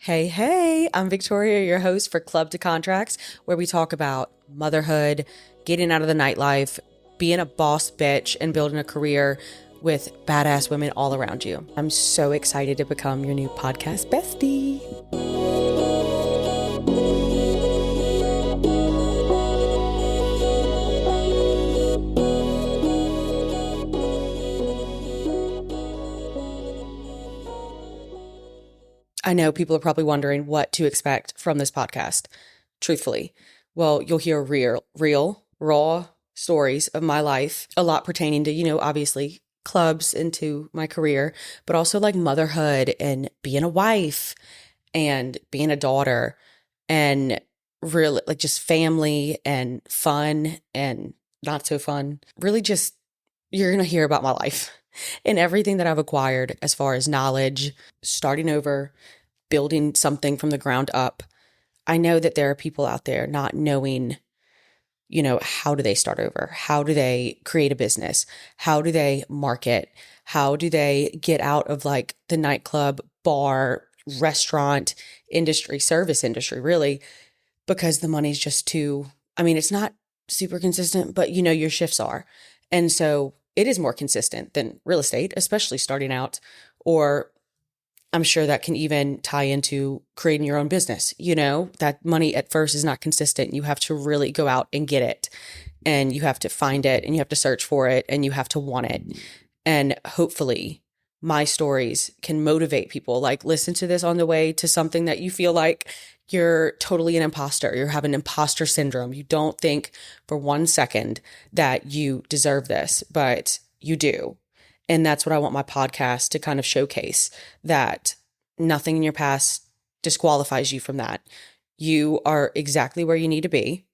Hey, hey, I'm Victoria, your host for Club to Contracts, where we talk about motherhood, getting out of the nightlife, being a boss bitch, and building a career with badass women all around you. I'm so excited to become your new podcast bestie. I know people are probably wondering what to expect from this podcast, truthfully. Well, you'll hear real, raw stories of my life, a lot pertaining to, obviously clubs into my career, but also like motherhood and being a wife and being a daughter and really like just family and fun and not so fun. Really just, you're going to hear about my life and everything that I've acquired as far as knowledge, starting over, building something from the ground up. I know that there are people out there not knowing, how do they start over? How do they create a business? How do they market? How do they get out of like the nightclub, bar, restaurant industry, service industry, really? Because the money's just it's not super consistent, but your shifts are. And so it is more consistent than real estate, especially starting out, or I'm sure that can even tie into creating your own business. That money at first is not consistent. You have to really go out and get it, and you have to find it, and you have to search for it, and you have to want it. And hopefully my stories can motivate people. Like, listen to this on the way to something that you feel like you're totally an imposter. You're having imposter syndrome. You don't think for 1 second that you deserve this, but you do. And that's what I want my podcast to kind of showcase, that nothing in your past disqualifies you from that. You are exactly where you need to be,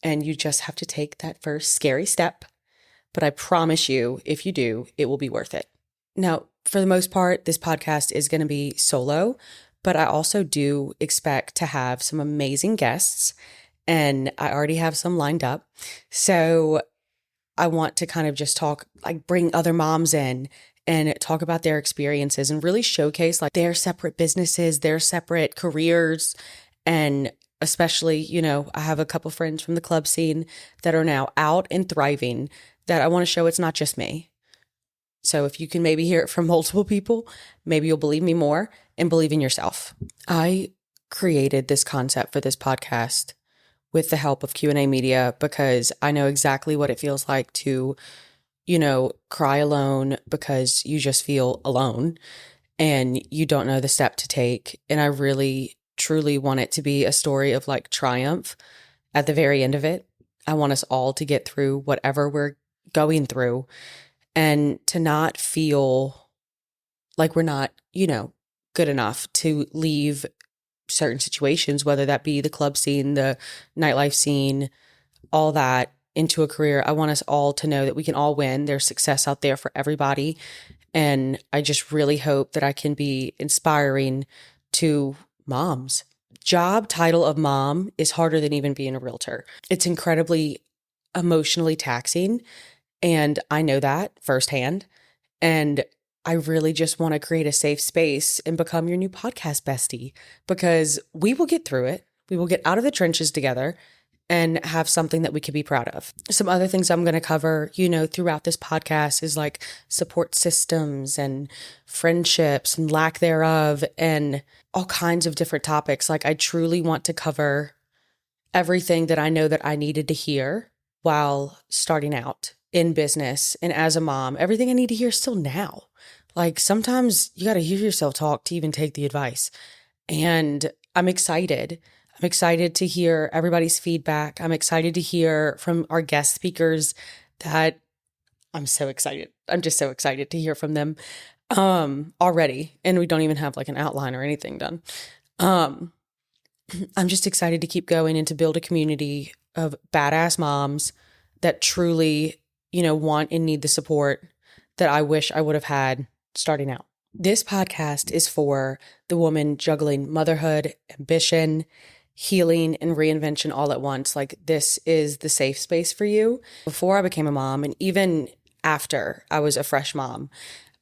and you just have to take that first scary step. But I promise you, if you do, it will be worth it. Now, for the most part, this podcast is going to be solo, but I also do expect to have some amazing guests, and I already have some lined up. So I want to kind of just talk, like bring other moms in and talk about their experiences and really showcase like their separate businesses, their separate careers. And especially, I have a couple friends from the club scene that are now out and thriving, that I want to show it's not just me. So if you can maybe hear it from multiple people, maybe you'll believe me more and believe in yourself. I created this concept for this podcast with the help of QNA Media, because I know exactly what it feels like to, cry alone because you just feel alone and you don't know the step to take. And I really, truly want it to be a story of like triumph at the very end of it. I want us all to get through whatever we're going through and to not feel like we're not, good enough to leave certain situations, whether that be the club scene, the nightlife scene, all that, into a career. I want us all to know that we can all win. There's success out there for everybody. And I just really hope that I can be inspiring to moms. Job title of mom is harder than even being a realtor. It's incredibly emotionally taxing. And I know that firsthand. And I really just want to create a safe space and become your new podcast bestie, because we will get through it. We will get out of the trenches together and have something that we can be proud of. Some other things I'm going to cover, throughout this podcast is like support systems and friendships and lack thereof and all kinds of different topics. Like, I truly want to cover everything that I know that I needed to hear while starting out in business and as a mom, everything I need to hear still now. Like, sometimes you got to hear yourself talk to even take the advice. And I'm excited. I'm excited to hear everybody's feedback. I'm excited to hear from our guest speakers that I'm so excited. I'm just so excited to hear from them already. And we don't even have like an outline or anything done. I'm just excited to keep going and to build a community of badass moms that truly, want and need the support that I wish I would have had starting out. This podcast is for the woman juggling motherhood, ambition, healing, and reinvention all at once. Like, this is the safe space for you. Before I became a mom, and even after I was a fresh mom,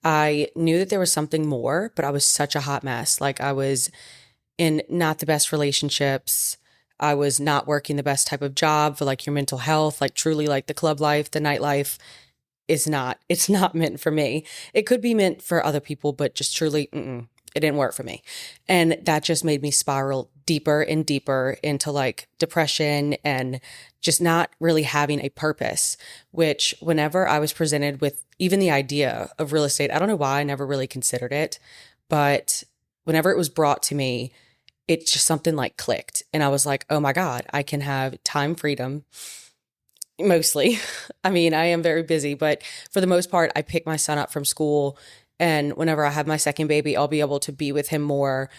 I knew that there was something more, but I was such a hot mess. Like, I was in not the best relationships. I was not working the best type of job for like your mental health, like truly like the club life, the nightlife it's not meant for me. It could be meant for other people, but just truly, it didn't work for me. And that just made me spiral deeper and deeper into like depression and just not really having a purpose, which whenever I was presented with even the idea of real estate, I don't know why I never really considered it, but whenever it was brought to me, it just something like clicked. And I was like, oh my God, I can have time freedom. Mostly. I mean, I am very busy, but for the most part, I pick my son up from school. And whenever I have my second baby, I'll be able to be with him more.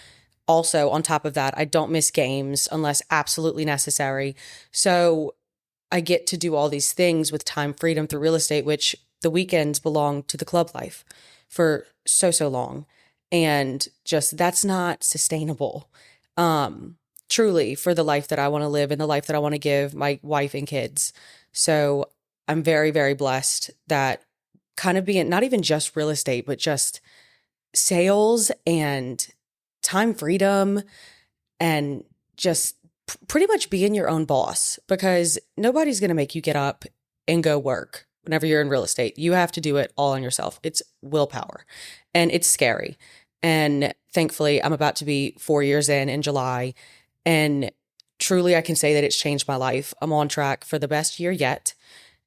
Also, on top of that, I don't miss games unless absolutely necessary. So I get to do all these things with time freedom through real estate, which the weekends belong to the club life for so long. And just that's not sustainable. Truly for the life that I want to live and the life that I want to give my wife and kids. So I'm very, very blessed that kind of being not even just real estate, but just sales and time freedom and just pretty much being your own boss, because nobody's going to make you get up and go work whenever you're in real estate. You have to do it all on yourself. It's willpower and it's scary. And thankfully, I'm about to be 4 years in July. And truly, I can say that it's changed my life. I'm on track for the best year yet.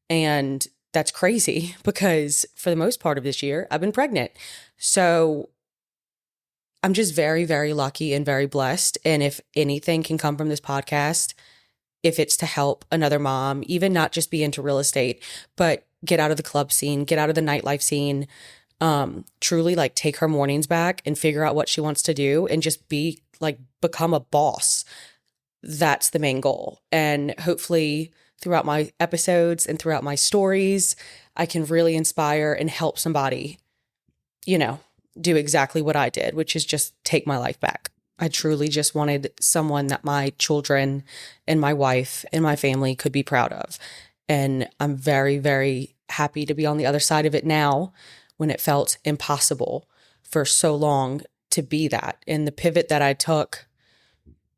And that's crazy because for the most part of this year, I've been pregnant. So I'm just very, very lucky and very blessed. And if anything can come from this podcast, if it's to help another mom, even not just be into real estate, but get out of the club scene, get out of the nightlife scene, truly like take her mornings back and figure out what she wants to do and just be like, become a boss. That's the main goal. And hopefully throughout my episodes and throughout my stories, I can really inspire and help somebody, do exactly what I did, which is just take my life back. I truly just wanted someone that my children and my wife and my family could be proud of. And I'm very, very happy to be on the other side of it now when it felt impossible for so long to be that. And the pivot that I took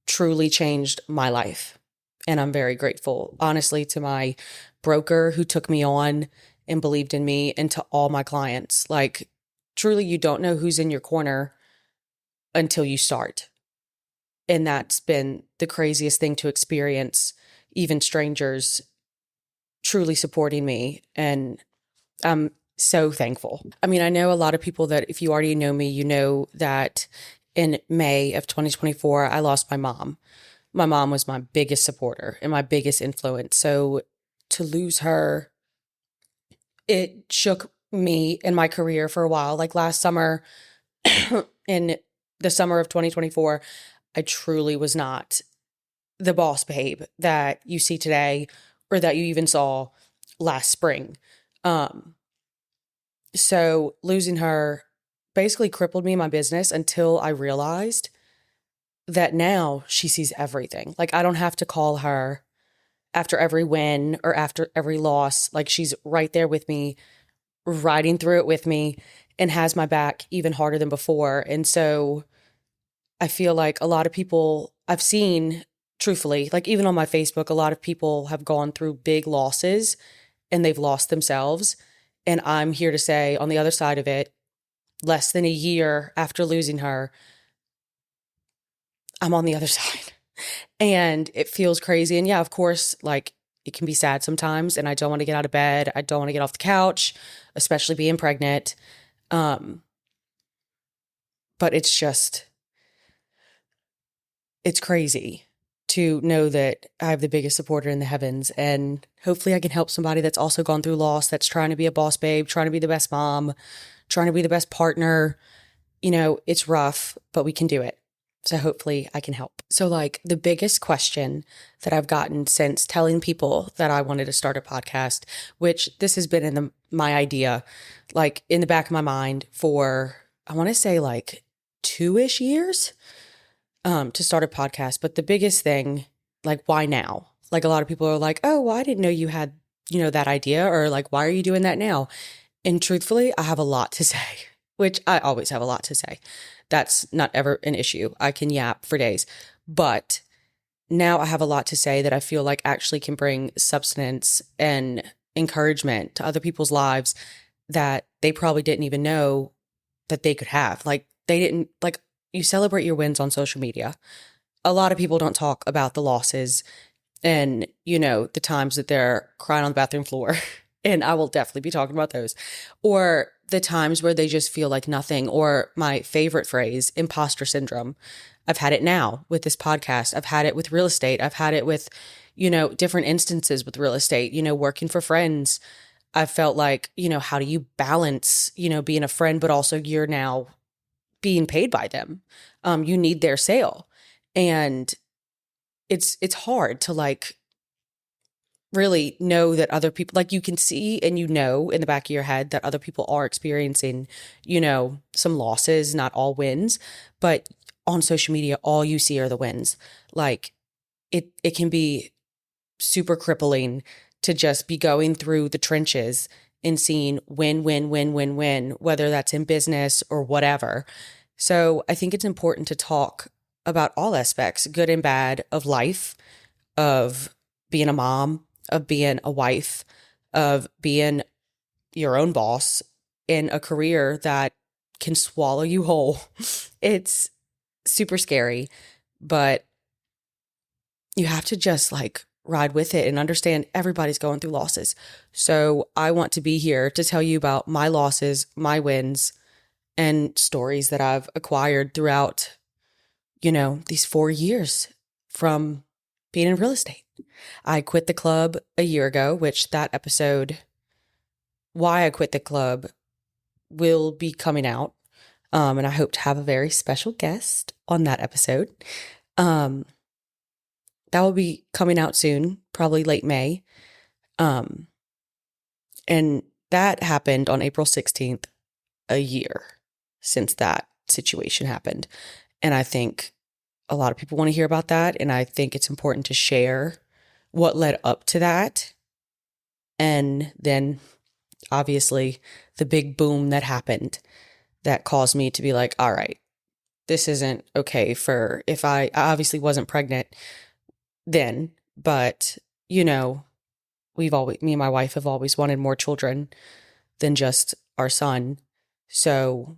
truly changed my life. And I'm very grateful, honestly, to my broker who took me on and believed in me, and to all my clients. Like, truly, you don't know who's in your corner until you start. And that's been the craziest thing to experience, even strangers truly supporting me. And I'm so thankful. I mean, I know a lot of people that if you already know me, you know that in May of 2024, I lost my mom. My mom was my biggest supporter and my biggest influence. So to lose her, it shook me in my career for a while. Like last summer, in the summer of 2024, I truly was not the boss babe that you see today or that you even saw last spring. So losing her basically crippled me in my business until I realized that now she sees everything. Like, I don't have to call her after every win or after every loss. Like, she's right there with me, riding through it with me, and has my back even harder than before. And so I feel like a lot of people I've seen, truthfully, like even on my Facebook, a lot of people have gone through big losses and they've lost themselves. And I'm here to say, on the other side of it, less than a year after losing her, I'm on the other side. And it feels crazy. And yeah, of course, like it can be sad sometimes. And I don't want to get out of bed. I don't want to get off the couch, especially being pregnant. But it's just, it's crazy to know that I have the biggest supporter in the heavens. And hopefully I can help somebody that's also gone through loss, that's trying to be a boss babe, trying to be the best mom, trying to be the best partner. It's rough, but we can do it. So hopefully I can help. So like the biggest question that I've gotten since telling people that I wanted to start a podcast, which this has been in my idea, like in the back of my mind for, I want to say like 2-ish years, to start a podcast. But the biggest thing, like, why now? Like a lot of people are like, oh, well, I didn't know you had, that idea, or like, why are you doing that now? And truthfully, I have a lot to say. which I always have a lot to say. That's not ever an issue. I can yap for days. But now I have a lot to say that I feel like actually can bring substance and encouragement to other people's lives that they probably didn't even know that they could have. Like, they didn't, like, you celebrate your wins on social media. A lot of people don't talk about the losses and, the times that they're crying on the bathroom floor. And I will definitely be talking about those. Or the times where they just feel like nothing. Or my favorite phrase, imposter syndrome. I've had it now with this podcast. I've had it with real estate. I've had it with, different instances with real estate, working for friends. I felt like, how do you balance, being a friend, but also you're now being paid by them. You need their sale. And it's hard to like really know that other people, like, you can see and in the back of your head that other people are experiencing, some losses, not all wins, but on social media, all you see are the wins. Like, it can be super crippling to just be going through the trenches and seeing win, win, win, win, win, whether that's in business or whatever. So I think it's important to talk about all aspects, good and bad, of life, of being a mom, of being a wife, of being your own boss in a career that can swallow you whole. It's super scary, but you have to just like ride with it and understand everybody's going through losses. So I want to be here to tell you about my losses, my wins, and stories that I've acquired throughout, these 4 years from being in real estate. I quit the club a year ago, which that episode, why I quit the club, will be coming out. And I hope to have a very special guest on that episode. That will be coming out soon, probably late May. And that happened on April 16th, a year since that situation happened. And I think a lot of people want to hear about that. And I think it's important to share what led up to that. And then obviously the big boom that happened that caused me to be like, all right, this isn't okay for if I obviously wasn't pregnant then, but me and my wife have always wanted more children than just our son. So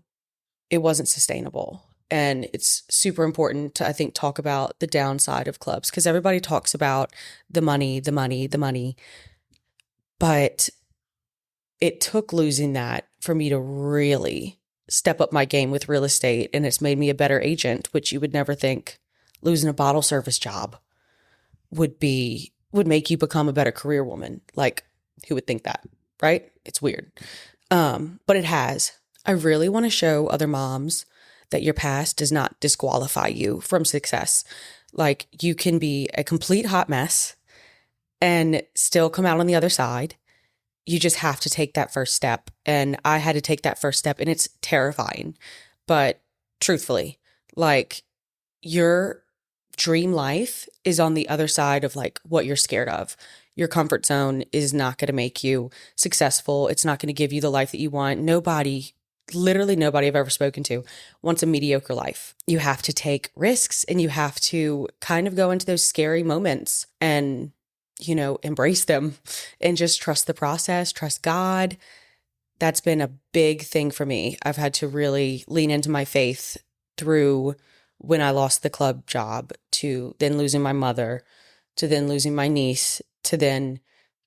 it wasn't sustainable. And it's super important to, I think, talk about the downside of clubs, because everybody talks about the money. But it took losing that for me to really step up my game with real estate. And it's made me a better agent, which you would never think losing a bottle service job would make you become a better career woman. Like, who would think that, right? It's weird. But it has. I really want to show other moms that your past does not disqualify you from success. Like, you can be a complete hot mess and still come out on the other side. You just have to take that first step. And I had to take that first step, and it's terrifying. But truthfully, like, your dream life is on the other side of like what you're scared of. Your comfort zone is not going to make you successful. It's not going to give you the life that you want. Literally nobody I've ever spoken to wants a mediocre life. You have to take risks, and you have to kind of go into those scary moments and, embrace them and just trust the process, trust God. That's been a big thing for me. I've had to really lean into my faith through when I lost the club job, to then losing my mother, to then losing my niece, to then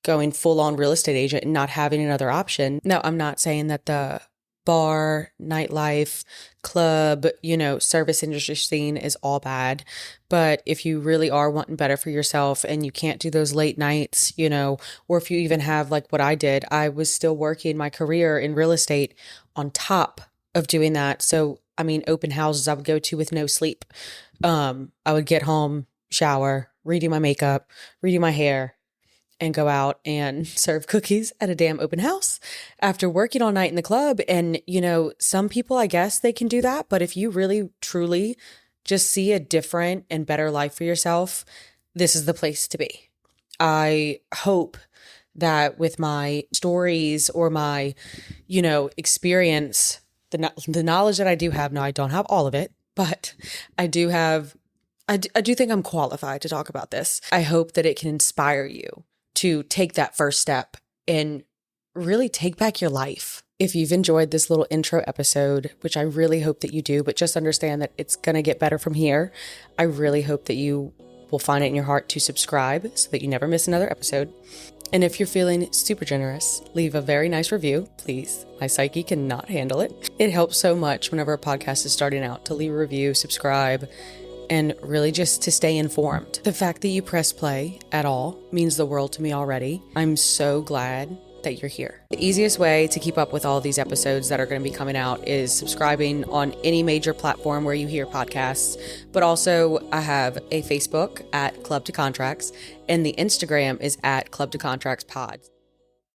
going full on real estate agent and not having another option. Now, I'm not saying that the bar, nightlife, club, service industry scene is all bad. But if you really are wanting better for yourself and you can't do those late nights, or if you even have like what I did, I was still working my career in real estate on top of doing that. So, open houses I would go to with no sleep. I would get home, shower, redo my makeup, redo my hair, and go out and serve cookies at a damn open house after working all night in the club. And, some people, I guess they can do that. But if you really, truly just see a different and better life for yourself, this is the place to be. I hope that with my stories or my, experience, the knowledge that I do have now, I don't have all of it, but I do think I'm qualified to talk about this. I hope that it can inspire you to take that first step and really take back your life. If you've enjoyed this little intro episode, which I really hope that you do, but just understand that it's going to get better from here, I really hope that you will find it in your heart to subscribe so that you never miss another episode. And if you're feeling super generous, leave a very nice review, please. My psyche cannot handle it. It helps so much whenever a podcast is starting out to leave a review, subscribe, and really just to stay informed. The fact that you press play at all means the world to me already. I'm so glad that you're here. The easiest way to keep up with all these episodes that are going to be coming out is subscribing on any major platform where you hear podcasts. But also I have a Facebook at Club to Contracts, and the Instagram is at Club to Contracts Pods.